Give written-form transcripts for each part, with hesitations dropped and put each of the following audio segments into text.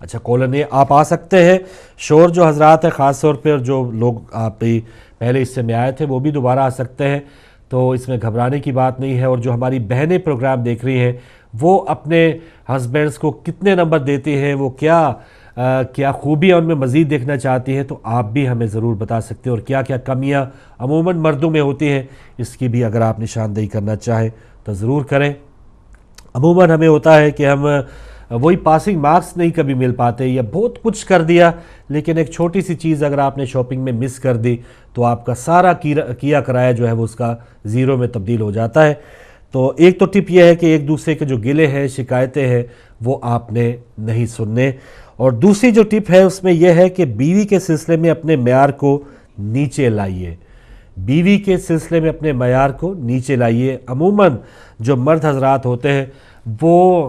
اچھا کالر نہیں، آپ آ سکتے ہیں. شور جو حضرات ہیں خاص طور پر جو لوگ آپ پہلے اس سے میں آئے تھے وہ بھی دوبارہ آ سکتے ہیں، تو اس میں گھبرانے کی بات نہیں ہے. اور جو ہماری بہنیں پروگرام دیکھ رہی ہیں وہ اپنے ہسبینڈز کو کتنے نمبر دیتی ہیں، وہ کیا خوبیاں ان میں مزید دیکھنا چاہتی ہیں، تو آپ بھی ہمیں ضرور بتا سکتے ہیں. اور کیا کیا کمیاں عموماً مردوں میں ہوتی ہیں اس کی بھی اگر آپ نشاندہی کرنا چاہیں تو ضرور کریں. عموماً ہمیں ہوتا ہے کہ ہم وہی پاسنگ مارکس نہیں کبھی مل پاتے، یا بہت کچھ کر دیا لیکن ایک چھوٹی سی چیز اگر آپ نے شاپنگ میں مس کر دی تو آپ کا سارا کیا کرایا جو ہے وہ اس کا زیرو میں تبدیل ہو جاتا ہے. تو ایک تو ٹپ یہ ہے کہ ایک دوسرے کے جو گلے ہیں شکایتیں ہیں وہ آپ نے نہیں سننے. اور دوسری جو ٹپ ہے اس میں یہ ہے کہ بیوی کے سلسلے میں اپنے معیار کو نیچے لائیے. بیوی کے سلسلے میں اپنے معیار کو نیچے لائیے. عموماً جو مرد حضرات ہوتے ہیں وہ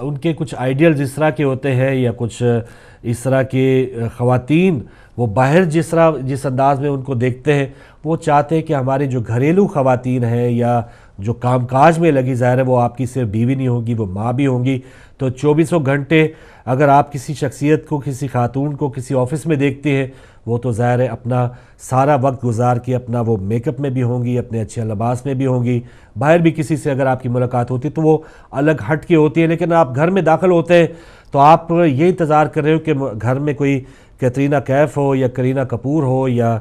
ان کے کچھ آئیڈیل اس طرح کے ہوتے ہیں، یا کچھ اس طرح کے خواتین وہ باہر جس انداز میں ان کو دیکھتے ہیں وہ چاہتے ہیں کہ ہمارے جو گھریلو خواتین ہیں یا جو کام کاج میں لگی، ظاہر ہے وہ آپ کی صرف بیوی نہیں ہوگی، وہ ماں بھی ہوں گی. تو 24 گھنٹے اگر آپ کسی شخصیت کو، کسی خاتون کو کسی آفس میں دیکھتے ہیں وہ تو ظاہر ہے اپنا سارا وقت گزار کے اپنا وہ میک اپ میں بھی ہوں گی، اپنے اچھے لباس میں بھی ہوں گی. باہر بھی کسی سے اگر آپ کی ملاقات ہوتی تو وہ الگ ہٹ کے ہوتی ہے، لیکن آپ گھر میں داخل ہوتے ہیں تو آپ یہ انتظار کر رہے ہو کہ گھر میں کوئی کیٹرینہ کیف ہو یا کرینہ کپور ہو یا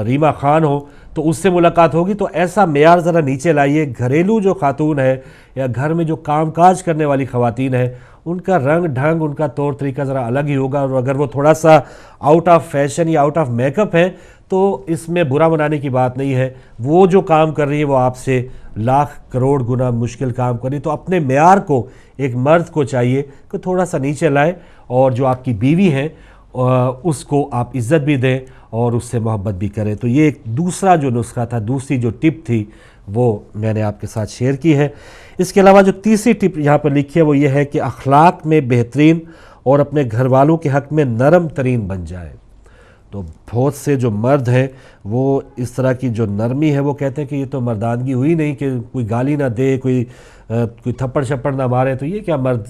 ریما خان ہو تو اس سے ملاقات ہوگی. تو ایسا معیار ذرا نیچے لائیے. گھریلو جو خاتون ہے یا گھر میں جو کام کاج کرنے والی خواتین ہیں ان کا رنگ ڈھنگ، ان کا طور طریقہ ذرا الگ ہی ہوگا. اور اگر وہ تھوڑا سا آؤٹ آف فیشن یا آؤٹ آف میک اپ ہے تو اس میں برا منانے کی بات نہیں ہے. وہ جو کام کر رہی ہے وہ آپ سے لاکھ کروڑ گنا مشکل کام کر رہی ہے. تو اپنے معیار کو ایک مرد کو چاہیے کہ تھوڑا سا نیچے لائے، اور جو آپ کی بیوی ہیں اس کو آپ عزت بھی دیں اور اس سے محبت بھی کریں. تو یہ ایک دوسرا جو نسخہ تھا، دوسری جو ٹپ تھی وہ میں نے آپ کے ساتھ شیئر کی ہے. اس کے علاوہ جو تیسری ٹپ یہاں پر لکھی ہے وہ یہ ہے کہ اخلاق میں بہترین اور اپنے گھر والوں کے حق میں نرم ترین بن جائے. تو بہت سے جو مرد ہیں وہ اس طرح کی جو نرمی ہے وہ کہتے ہیں کہ یہ تو مردانگی ہوئی نہیں، کہ کوئی گالی نہ دے، کوئی تھپڑ شپڑ نہ مارے، تو یہ کیا مرد،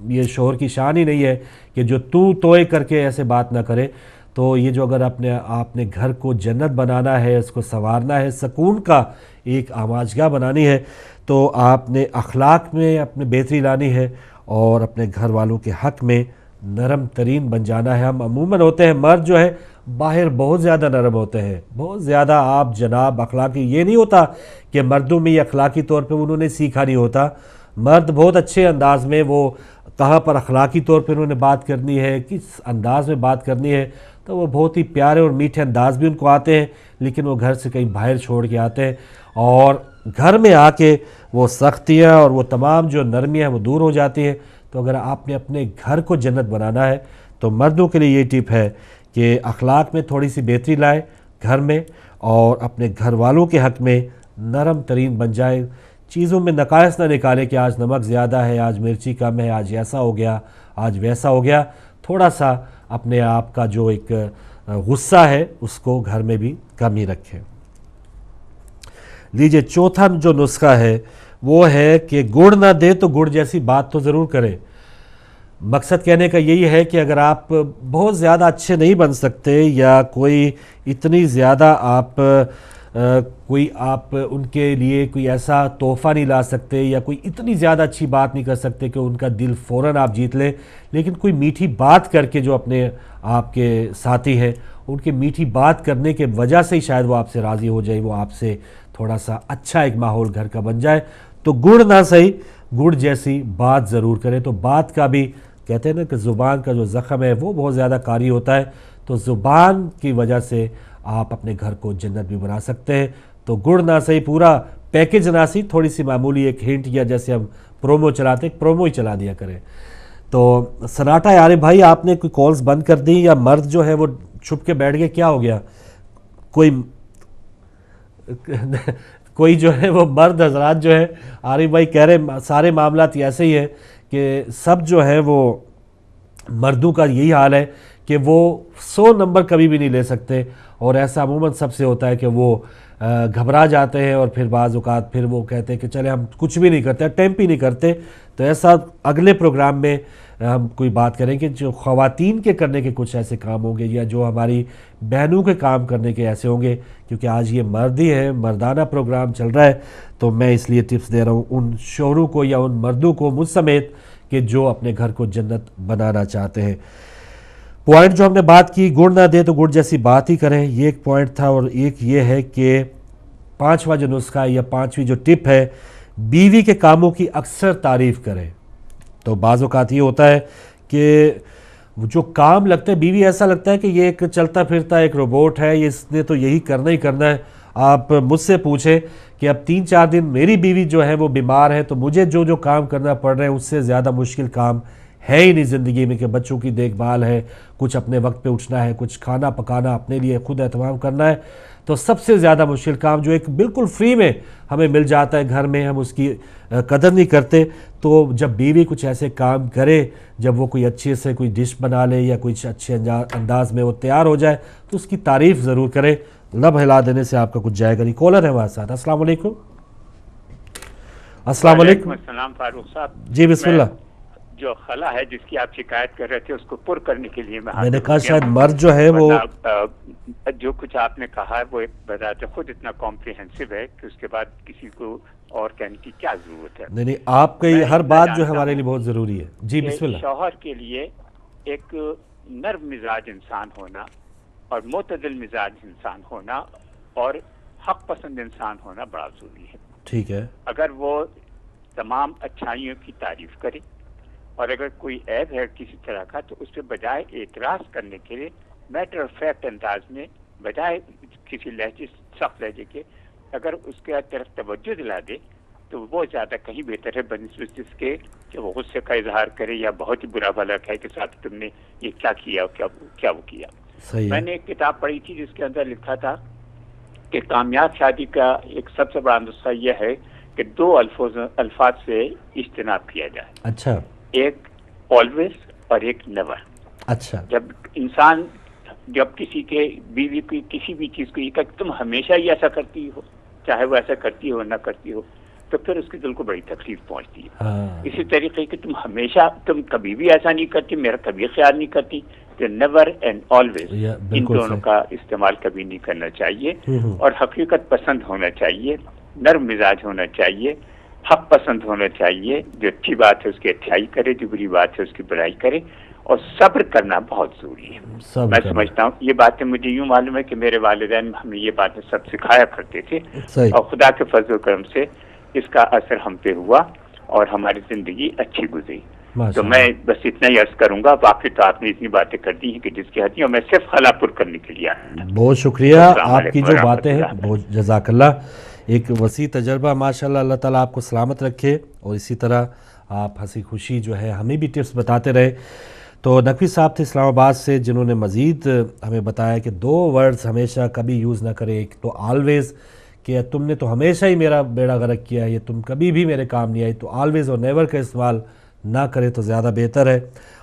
یہ شوہر کی شان ہی نہیں ہے کہ جو توئے کر کے ایسے بات نہ کرے. تو یہ جو اگر آپ نے گھر کو جنت بنانا ہے، اس کو سنوارنا ہے، سکون کا ایک آماجگاہ بنانی ہے، تو آپ نے اخلاق میں اپنے بہتری لانی ہے اور اپنے گھر والوں کے حق میں نرم ترین بن جانا ہے. ہم عموماً ہوتے ہیں مرد جو ہے باہر بہت زیادہ نرم ہوتے ہیں، بہت زیادہ آپ جناب اخلاقی. یہ نہیں ہوتا کہ مردوں میں یہ اخلاقی طور پہ انہوں نے سیکھا نہیں ہوتا. مرد بہت اچھے انداز میں وہ کہاں پر اخلاقی طور پہ انہوں نے بات کرنی ہے، کس انداز میں بات کرنی ہے، تو وہ بہت ہی پیارے اور میٹھے انداز بھی ان کو آتے ہیں، لیکن وہ گھر سے کہیں باہر چھوڑ کے آتے ہیں اور گھر میں آ کے وہ سختیاں اور وہ تمام جو نرمیاں وہ دور ہو جاتی ہیں. تو اگر آپ نے اپنے گھر کو جنت بنانا ہے تو مردوں کے لیے یہ ٹپ ہے کہ اخلاق میں تھوڑی سی بہتری لائے گھر میں، اور اپنے گھر والوں کے حق میں نرم ترین بن جائے. چیزوں میں نقائص نہ نکالے کہ آج نمک زیادہ ہے، آج مرچی کم ہے، آج ایسا ہو گیا، آج ویسا ہو گیا. تھوڑا سا اپنے آپ کا جو ایک غصہ ہے اس کو گھر میں بھی کم ہی رکھیں. لیجئے چوتھا جو نسخہ ہے وہ ہے کہ گڑ نہ دے تو گڑ جیسی بات تو ضرور کرے. مقصد کہنے کا یہی ہے کہ اگر آپ بہت زیادہ اچھے نہیں بن سکتے یا کوئی اتنی زیادہ آپ ان کے لیے کوئی ایسا تحفہ نہیں لا سکتے یا کوئی اتنی زیادہ اچھی بات نہیں کر سکتے کہ ان کا دل فوراً آپ جیت لیں، لیکن کوئی میٹھی بات کر کے جو اپنے آپ کے ساتھی ہیں ان کے میٹھی بات کرنے کے وجہ سے ہی شاید وہ آپ سے راضی ہو جائے، وہ آپ سے تھوڑا سا اچھا ایک ماحول گھر کا بن جائے. تو گڑ نہ صحیح گڑ جیسی بات ضرور کریں. تو بات کا بھی کہتے ہیں نا کہ زبان کا جو زخم ہے وہ بہت زیادہ کاری ہوتا ہے، تو زبان کی وجہ سے آپ اپنے گھر کو جنت بھی بنا سکتے ہیں. تو گڑ نہ صحیح پورا پیکج نہ صحیح، تھوڑی سی معمولی ایک ہنٹ، یا جیسے ہم پرومو چلاتے ہیں پرومو ہی چلا دیا کریں. تو سناٹا ہے عارف بھائی، آپ نے کوئی کالز بند کر دی یا مرد جو ہے وہ چھپ کے بیٹھ گئے، کیا ہو گیا؟ کوئی جو ہے وہ مرد حضرات جو ہے عارف بھائی کہہ رہے سارے معاملات ایسے ہی ہیں کہ سب جو ہے وہ مردوں کا یہی حال ہے کہ وہ 100 نمبر کبھی بھی نہیں لے سکتے، اور ایسا عموماً سب سے ہوتا ہے کہ وہ گھبرا جاتے ہیں اور پھر بعض اوقات پھر وہ کہتے ہیں کہ چلے ہم کچھ بھی نہیں کرتے، اٹیمپ ہی نہیں کرتے. تو ایسا اگلے پروگرام میں ہم کوئی بات کریں کہ جو خواتین کے کرنے کے کچھ ایسے کام ہوں گے یا جو ہماری بہنوں کے کام کرنے کے ایسے ہوں گے، کیونکہ آج یہ مرد ہی ہے، مردانہ پروگرام چل رہا ہے، تو میں اس لیے ٹپس دے رہا ہوں ان شوہروں کو یا ان مردوں کو مجھ سمیت کہ جو اپنے گھر کو جنت بنانا چاہتے ہیں۔ پوائنٹ جو ہم نے بات کی، گڑ نہ دے تو گڑ جیسی بات ہی کریں، یہ ایک پوائنٹ تھا، اور ایک یہ ہے کہ 5واں جو نسخہ ہے یا 5ویں جو ٹپ ہے، بیوی کے کاموں کی اکثر تعریف کریں۔ تو بعض اوقات یہ ہوتا ہے کہ جو کام لگتا ہے، بیوی ایسا لگتا ہے کہ یہ ایک چلتا پھرتا ایک روبوٹ ہے، اس نے تو یہی کرنا ہی کرنا ہے۔ آپ مجھ سے پوچھیں کہ اب 3-4 دن میری بیوی جو ہے وہ بیمار ہے، تو مجھے جو کام کرنا پڑ رہے ہیں اس سے زیادہ مشکل کام ہے ہی نہیں زندگی میں، کہ بچوں کی دیکھ بھال ہے، کچھ اپنے وقت پہ اٹھنا ہے، کچھ کھانا پکانا اپنے لیے خود اہتمام کرنا ہے۔ تو سب سے زیادہ مشکل کام جو ایک بالکل فری میں ہمیں مل جاتا ہے گھر میں، ہم اس کی قدر نہیں کرتے۔ تو جب بیوی کچھ ایسے کام کرے، جب وہ کوئی اچھے سے کوئی ڈش بنا لے یا کوئی اچھے انداز میں وہ تیار ہو جائے، تو اس کی تعریف ضرور کریں۔ لب ہلا دینے سے آپ کا کچھ جائے گا نہیں۔ کالر ہے ہمارے ساتھ، السلام علیکم۔ السلام علیکم۔ السلام فاروق صاحب جی بسم اللہ۔ جو خلا ہے جس کی آپ شکایت کر رہے تھے اس کو پر کرنے کے لیے میں نے کہا شاید مرد جو ہے وہ جو کچھ آپ نے کہا ہے وہ بذات خود اتنا کمپریہنسو ہے کہ اس کے بعد کسی کو اور کہنے کی کیا ضرورت ہے۔ نہیں، آپ کی ہر بات جو ہمارے لیے بہت ضروری ہے۔ جی بسم اللہ۔ شوہر کے لیے ایک نرم مزاج انسان ہونا اور معتدل مزاج انسان ہونا اور حق پسند انسان ہونا بڑا ضروری ہے۔ ٹھیک ہے۔ اگر وہ تمام اچھائیوں کی تعریف کرے اور اگر کوئی عیب ہے کسی طرح کا تو اس پہ بجائے اعتراض کرنے کے لیے میٹر آف فیکٹ انداز میں، بجائے کسی لہجے سخت لہجے کے، اگر اس کے طرف توجہ دلا دے تو وہ زیادہ کہیں بہتر ہے بنسبت اس کے کہ وہ غصے کا اظہار کرے یا بہت ہی برا بھلا کہے کہ صاحب تم نے یہ کیا کیا کیا وہ کیا۔ میں نے ایک کتاب پڑھی تھی جس کے اندر لکھا تھا کہ کامیاب شادی کا ایک سب سے بڑا نسخہ یہ ہے کہ 2 الفاظ سے اجتناب کیا جائے۔ اچھا۔ ایک آلویز اور ایک نیور۔ اچھا۔ جب انسان کسی کے بیوی کی کسی بھی چیز کو یہ کہ تم ہمیشہ ہی ایسا کرتی ہو، چاہے وہ ایسا کرتی ہو نہ کرتی ہو، تو پھر اس کے دل کو بڑی تکلیف پہنچتی ہے۔ اسی طریقے کہ تم کبھی بھی ایسا نہیں کرتی، میرا کبھی خیال نہیں کرتی، تو نیور اینڈ آلویز ان دونوں کا استعمال کبھی نہیں کرنا چاہیے، اور حقیقت پسند ہونا چاہیے، نرم مزاج ہونا چاہیے، حق پسند ہونا چاہیے، جو اچھی بات ہے اس کی اچھائی کرے، جو بری بات ہے اس کی برائی کرے، اور صبر کرنا بہت ضروری ہے۔ میں سمجھتا ہوں یہ باتیں مجھے یوں معلوم ہے کہ میرے والدین ہمیں یہ باتیں سب سکھایا کرتے تھے، اور خدا کے فضل و کرم سے اس کا اثر ہم پہ ہوا اور ہماری زندگی اچھی گزری۔ تو میں بس اتنا ہی عرض کروں گا، باقی تو آپ نے اتنی باتیں کر دی ہیں کہ جس کی حد نہیں، میں صرف خلا پر کرنے کے لیے آیا۔ بہت شکریہ آپ کی جو باتیں ہیں، بہت جزاک اللہ۔ ایک وسیع تجربہ ماشاءاللہ، اللہ تعالیٰ آپ کو سلامت رکھے، اور اسی طرح آپ ہنسی خوشی جو ہے ہمیں بھی ٹپس بتاتے رہے۔ تو نقوی صاحب تھے اسلام آباد سے، جنہوں نے مزید ہمیں بتایا کہ 2 ورڈز ہمیشہ کبھی یوز نہ کریں۔ ایک تو آلویز، کہ تم نے تو ہمیشہ ہی میرا بیڑا غرق کیا ہے، یہ تم کبھی بھی میرے کام نہیں آئی، تو آلویز اور نیور کا استعمال نہ کرے تو زیادہ بہتر ہے۔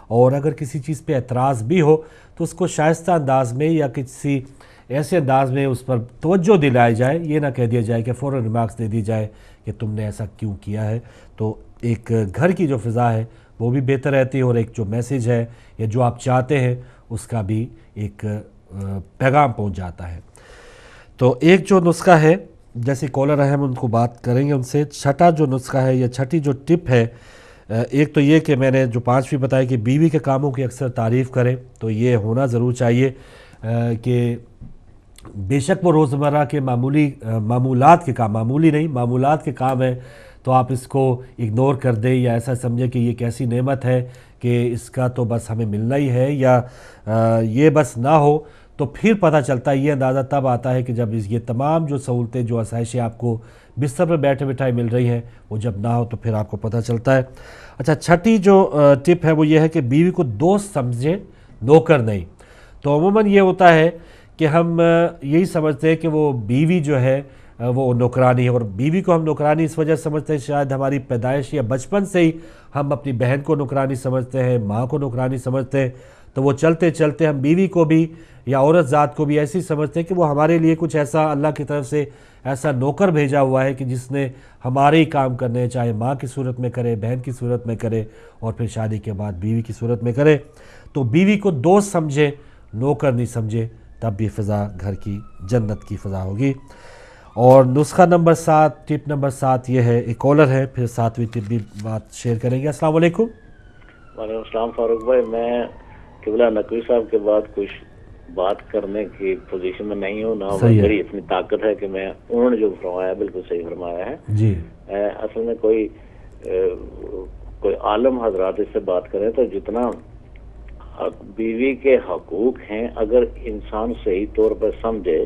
اور اگر کسی چیز پہ اعتراض بھی ہو تو اس کو شائستہ انداز میں یا کسی ایسے انداز میں اس پر توجہ دلائی جائے، یہ نہ کہہ دیا جائے کہ فوراً ریمارکس دے دی جائے کہ تم نے ایسا کیوں کیا ہے۔ تو ایک گھر کی جو فضا ہے وہ بھی بہتر رہتی ہے، اور ایک جو میسیج ہے یا جو آپ چاہتے ہیں اس کا بھی ایک پیغام پہنچ جاتا ہے۔ تو ایک جو نسخہ ہے، جیسے کالر ہیں ہم ان کو بات کریں گے ان سے، 6واں جو نسخہ ہے یا 6ٹھی جو ٹپ ہے، ایک تو یہ کہ میں نے جو 5ویں بتائی کہ بیوی کے کاموں کی اکثر تعریف کریں، تو یہ ہونا ضرور چاہیے کہ بے شک وہ روزمرہ کے معمولات کے کام، معمولی نہیں معمولات کے کام ہیں، تو آپ اس کو اگنور کر دیں یا ایسا سمجھیں کہ یہ کیسی نعمت ہے کہ اس کا تو بس ہمیں ملنا ہی ہے، یا یہ بس نہ ہو، تو پھر پتہ چلتا ہے، یہ اندازہ تب آتا ہے کہ جب یہ تمام جو سہولتیں جو آسائشیں آپ کو بستر پر بیٹھے بٹھائے مل رہی ہیں وہ جب نہ ہو تو پھر آپ کو پتہ چلتا ہے۔ اچھا، 6ٹھی جو ٹپ ہے وہ یہ ہے کہ بیوی کو دوست سمجھیں، نوکر نہیں۔ تو عموماً یہ ہوتا ہے کہ ہم یہی سمجھتے ہیں کہ وہ بیوی جو ہے وہ نوکرانی ہے، اور بیوی کو ہم نوکرانی اس وجہ سے سمجھتے ہیں، شاید ہماری پیدائش یا بچپن سے ہی ہم اپنی بہن کو نوکرانی سمجھتے ہیں، ماں کو نوکرانی سمجھتے ہیں، تو وہ چلتے چلتے ہم بیوی کو بھی یا عورت ذات کو بھی ایسی سمجھتے ہیں کہ وہ ہمارے لیے کچھ ایسا اللہ کی طرف سے ایسا نوکر بھیجا ہوا ہے کہ جس نے ہمارے ہی کام کرنے ہیں، چاہے ماں کی صورت میں کرے، بہن کی صورت میں کرے، اور پھر شادی کے بعد بیوی کی صورت میں کرے۔ تو بیوی کو دوست سمجھے، نوکر نہیں سمجھے، تب بھی فضا گھر کی جنت کی فضا ہوگی۔ اور نسخہ نمبر 7، ٹپ نمبر 7 یہ ہے، ایک کالر ہے، پھر 7ویں ٹپ بھی بات شیئر کریں گے۔ السلام علیکم۔ وعلیکم السلام فاروق بھائی، میں قبلہ نقوی صاحب کے بعد کچھ بات کرنے کی پوزیشن میں نہیں ہوں، نہ میری اتنی طاقت ہے کہ میں انہوں نے جو فرمایا بالکل صحیح فرمایا ہے جی۔ اصل میں کوئی عالم حضرات اس سے بات کریں تو جتنا بیوی کے حقوق ہیں اگر انسان صحیح طور پر سمجھے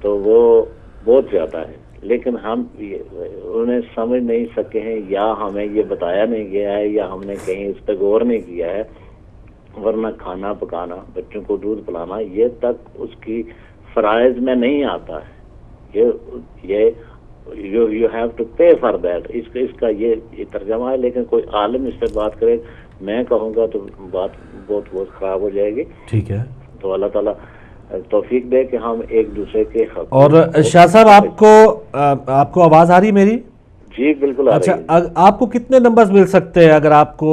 تو وہ بہت زیادہ ہے، لیکن ہم انہیں سمجھ نہیں سکے ہیں، یا ہمیں یہ بتایا نہیں گیا ہے، یا ہم نے کہیں اس پہ غور نہیں کیا ہے۔ ورنہ کھانا پکانا، بچوں کو دودھ پلانا، یہ تک اس کی فرائض میں نہیں آتا ہے۔ یہ you have to pay for that, اس کا یہ ترجمہ ہے۔ لیکن کوئی عالم اس پہ بات کرے، میں کہوں گا تو بات بہت خراب ہو جائے گی۔ ٹھیک ہے، تو اللہ تعالیٰ توفیق دے کہ ہم ایک دوسرے کے حقوق۔ اور شاہ صاحب آپ کو آواز آ رہی میری؟ جی بالکل آ رہی ہے۔ اچھا، آپ کو کتنے نمبرز مل سکتے ہیں اگر آپ کو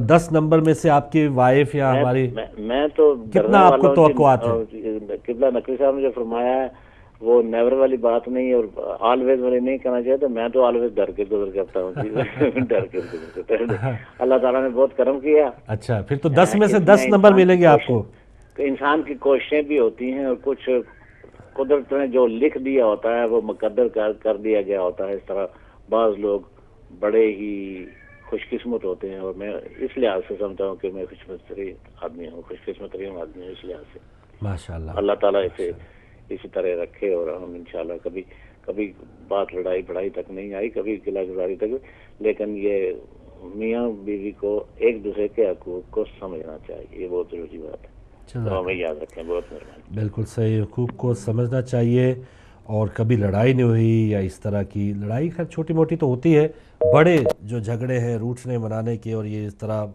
10 نمبر میں سے آپ کی وائف یا ہماری، میں تو کتنا آپ کو توقعات ہے؟ قبلہ نقوی صاحب نے جو فرمایا ہے وہ نیور والی بات نہیں اور آلویز والی نہیں کرنا چاہیے، تو میں تو آلویز ڈر کے گزر کرتا ہوں، ڈر کے گزر کرتا ہوں۔ اللہ تعالیٰ نے بہت کرم کیا۔ اچھا، پھر تو 10 میں سے 10 نمبر ملیں گے آپ کو۔ انسان کی کوششیں بھی ہوتی ہیں اور کچھ قدرت نے جو لکھ دیا ہوتا ہے وہ مقدر کر دیا گیا ہوتا ہے۔ اس طرح بعض لوگ بڑے ہی خوش قسمت ہوتے ہیں، اور میں اس لحاظ سے سمجھتا ہوں کہ میں خوش قسمت ترین آدمی ہوں، اس لحاظ سے ماشاءاللہ اللہ تعالیٰ اسے اسی طرح رکھے، اور ہم انشاءاللہ کبھی بات لڑائی بڑائی تک نہیں آئی، کبھی قلعہ گزاری تک، لیکن یہ میاں بیوی کو ایک دوسرے کے حقوق کو سمجھنا چاہیے، یہ بہت ضروری بات ہے، تو ہمیں یاد رکھیں۔ بہت مہربانی۔ بالکل صحیح، حقوق کو سمجھنا چاہیے، اور کبھی لڑائی نہیں ہوئی یا اس طرح کی لڑائی خیر چھوٹی موٹی تو ہوتی ہے، بڑے جو جھگڑے ہیں روٹنے منانے کے اور یہ اس طرح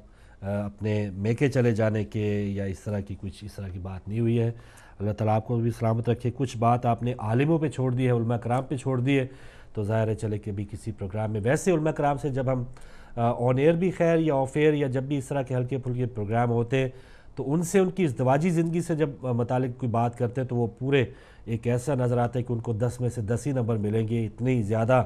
اپنے میکے چلے جانے کے یا اس طرح کی کچھ اس طرح کی بات نہیں ہوئی ہے۔ اللہ تعالیٰ آپ کو بھی سلامت رکھے۔ کچھ بات آپ نے عالموں پہ چھوڑ دی ہے، علماء کرام پہ چھوڑ دی ہے، تو ظاہر ہے چلے کہ بھی کسی پروگرام میں، ویسے علماء کرام سے جب ہم آن ایئر بھی خیر یا آف ایئر یا جب بھی اس طرح کے ہلکے پھلکے پروگرام ہوتے ہیں تو ان سے ان کی ازدواجی زندگی سے جب متعلق کوئی بات کرتے ہیں تو وہ پورے ایک ایسا نظر آتا ہے کہ ان کو 10 میں سے 10 ہی نمبر ملیں گے، اتنی زیادہ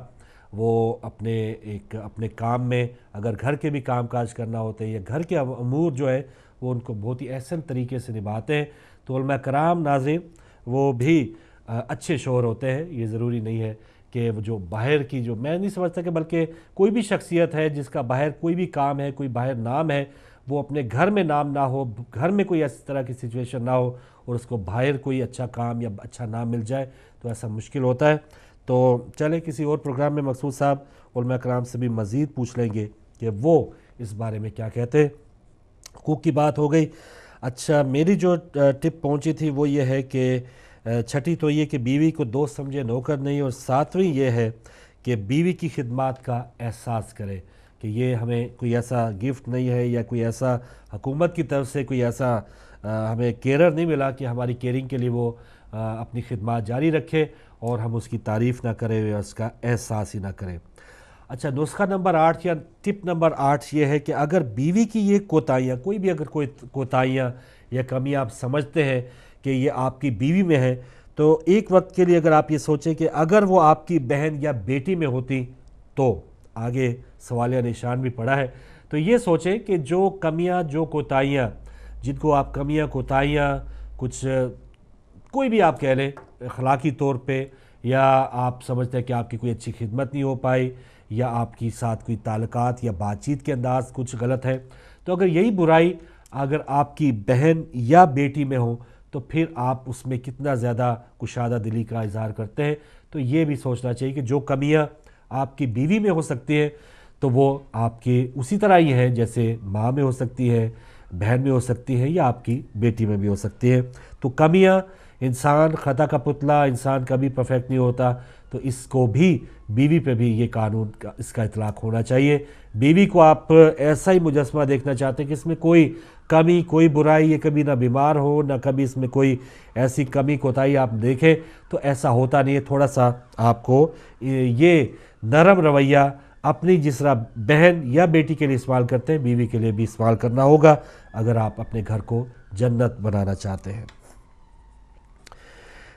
وہ اپنے کام میں اگر گھر کے بھی کام کاج کرنا ہوتے ہیں یا گھر کے امور جو ہے وہ ان کو بہت ہی احسن طریقے سے نبھاتے ہیں۔ تو علماء کرام ناظرین وہ بھی اچھے شوہر ہوتے ہیں، یہ ضروری نہیں ہے کہ وہ جو باہر کی، جو میں نہیں سمجھتا کہ بلکہ کوئی بھی شخصیت ہے جس کا باہر کوئی بھی کام ہے، کوئی باہر نام ہے، وہ اپنے گھر میں نام نہ ہو، گھر میں کوئی اس طرح کی سچویشن نہ ہو اور اس کو باہر کوئی اچھا کام یا اچھا نام مل جائے تو ایسا مشکل ہوتا ہے۔ تو چلیں کسی اور پروگرام میں مقصود صاحب علماء کرام سے بھی مزید پوچھ لیں گے کہ وہ اس بارے میں کیا کہتے ہیں۔ حقوق کی بات ہو گئی۔ اچھا، میری جو ٹپ پہنچی تھی وہ یہ ہے کہ چھٹی تو یہ کہ بیوی کو دوست سمجھے نوکر نہیں، اور 7ویں یہ ہے کہ بیوی کی خدمات کا احساس کرے کہ یہ ہمیں کوئی ایسا گفٹ نہیں ہے یا کوئی ایسا حکومت کی طرف سے کوئی ایسا ہمیں کیئرر نہیں ملا کہ ہماری کیئرنگ کے لیے وہ اپنی خدمات جاری رکھے اور ہم اس کی تعریف نہ کریں یا اس کا احساس ہی نہ کریں۔ اچھا، نسخہ نمبر 8 یا ٹپ نمبر 8 یہ ہے کہ اگر بیوی کی یہ کوتاہیاں، کوئی بھی اگر کوئی کوتاہیاں یا کمیاں آپ سمجھتے ہیں کہ یہ آپ کی بیوی میں ہے، تو ایک وقت کے لیے اگر آپ یہ سوچیں کہ اگر وہ آپ کی بہن یا بیٹی میں ہوتی تو آگے سوالیہ نشان بھی پڑا ہے، تو یہ سوچیں کہ جو کمیاں، جو کوتاہیاں، جن کو آپ کمیاں کوتاہیاں کچھ کوئی بھی آپ کہہ لیں اخلاقی طور پہ، یا آپ سمجھتے ہیں کہ آپ کی کوئی اچھی خدمت نہیں ہو پائی یا آپ کی ساتھ کوئی تعلقات یا بات چیت کے انداز کچھ غلط ہے، تو اگر یہی برائی اگر آپ کی بہن یا بیٹی میں ہو تو پھر آپ اس میں کتنا زیادہ کشادہ دلی کا اظہار کرتے ہیں۔ تو یہ بھی سوچنا چاہیے کہ جو کمیاں آپ کی بیوی میں ہو سکتی ہیں تو وہ آپ کے اسی طرح ہی ہیں جیسے ماں میں ہو سکتی ہے، بہن میں ہو سکتی ہے یا آپ کی بیٹی میں بھی ہو سکتی ہے۔ تو کمیاں، انسان خطا کا پتلا، انسان کبھی پرفیکٹ نہیں ہوتا، تو اس کو بھی بیوی پہ بھی یہ قانون اس کا اطلاق ہونا چاہیے۔ بیوی کو آپ ایسا ہی مجسمہ دیکھنا چاہتے ہیں کہ اس میں کوئی کمی کوئی برائی یہ کبھی نہ بیمار ہو نہ کبھی اس میں کوئی ایسی کمی کوتاہی آپ دیکھیں تو ایسا ہوتا نہیں ہے. تھوڑا سا آپ کو یہ نرم رویہ اپنی جس طرح بہن یا بیٹی کے لیے استعمال کرتے ہیں بیوی کے لیے بھی استعمال کرنا ہوگا اگر آپ اپنے گھر کو جنت بنانا چاہتے ہیں.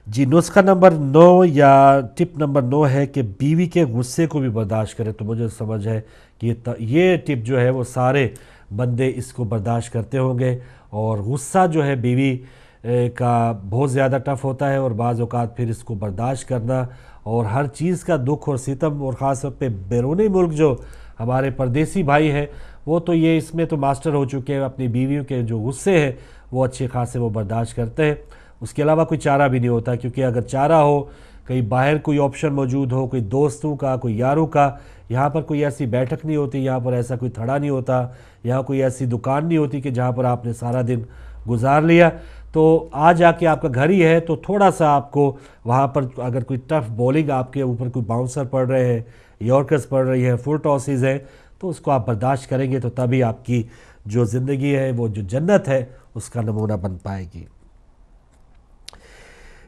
جی نسخہ نمبر 9 یا ٹپ نمبر 9 ہے کہ بیوی کے غصے کو بھی برداشت کرے. تو مجھے سمجھ ہے کہ یہ ٹپ جو ہے وہ سارے بندے اس کو برداشت کرتے ہوں گے. اور غصہ جو ہے بیوی کا بہت زیادہ ٹف ہوتا ہے اور بعض اوقات پھر اس کو برداشت کرنا اور ہر چیز کا دکھ اور ستم اور خاص طور پہ بیرونی ملک جو ہمارے پردیسی بھائی ہیں وہ تو یہ اس میں تو ماسٹر ہو چکے ہیں. اپنی بیویوں کے جو غصے ہیں وہ اچھے خاصے وہ برداشت کرتے ہیں. اس کے علاوہ کوئی چارہ بھی نہیں ہوتا کیونکہ اگر چارہ ہو کہیں باہر کوئی آپشن موجود ہو کوئی دوستوں کا کوئی یاروں کا یہاں پر کوئی ایسی بیٹھک نہیں ہوتی یہاں پر ایسا کوئی تھڑا نہیں ہوتا یہاں کوئی ایسی دکان نہیں ہوتی کہ جہاں پر آپ نے سارا دن گزار لیا تو آ جا کے آپ کا گھر ہی ہے تو تھوڑا سا آپ کو وہاں پر اگر کوئی ٹف بولنگ آپ کے اوپر کوئی باؤنسر پڑ رہے ہیں یارکرز پڑ رہی ہیں فل ٹاسز ہیں تو اس کو آپ برداشت کریں گے تو تبھی آپ کی جو زندگی ہے وہ جو جنت ہے اس کا نمونہ بن پائے گی.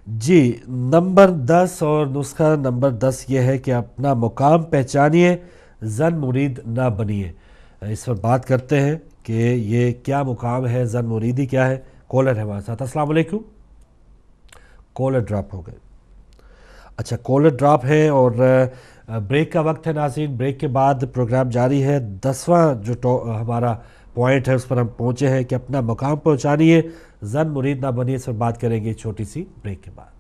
جی نمبر 10 اور نسخہ نمبر 10 یہ ہے کہ اپنا مقام پہچانیے زن مرید نہ بنیے. اس پر بات کرتے ہیں کہ یہ کیا مقام ہے زن مریدی کیا ہے. کالر ہے ہمارے ساتھ. السلام علیکم. کالر ڈراپ ہو گئے. اچھا کالر ڈراپ ہے اور بریک کا وقت ہے ناظرین. بریک کے بعد پروگرام جاری ہے. 10واں جو ہمارا پوائنٹ ہے اس پر ہم پہنچے ہیں کہ اپنا مقام پہنچانیے زن مرید نہ بنیے. اس پر بات کریں گے چھوٹی سی بریک کے بعد.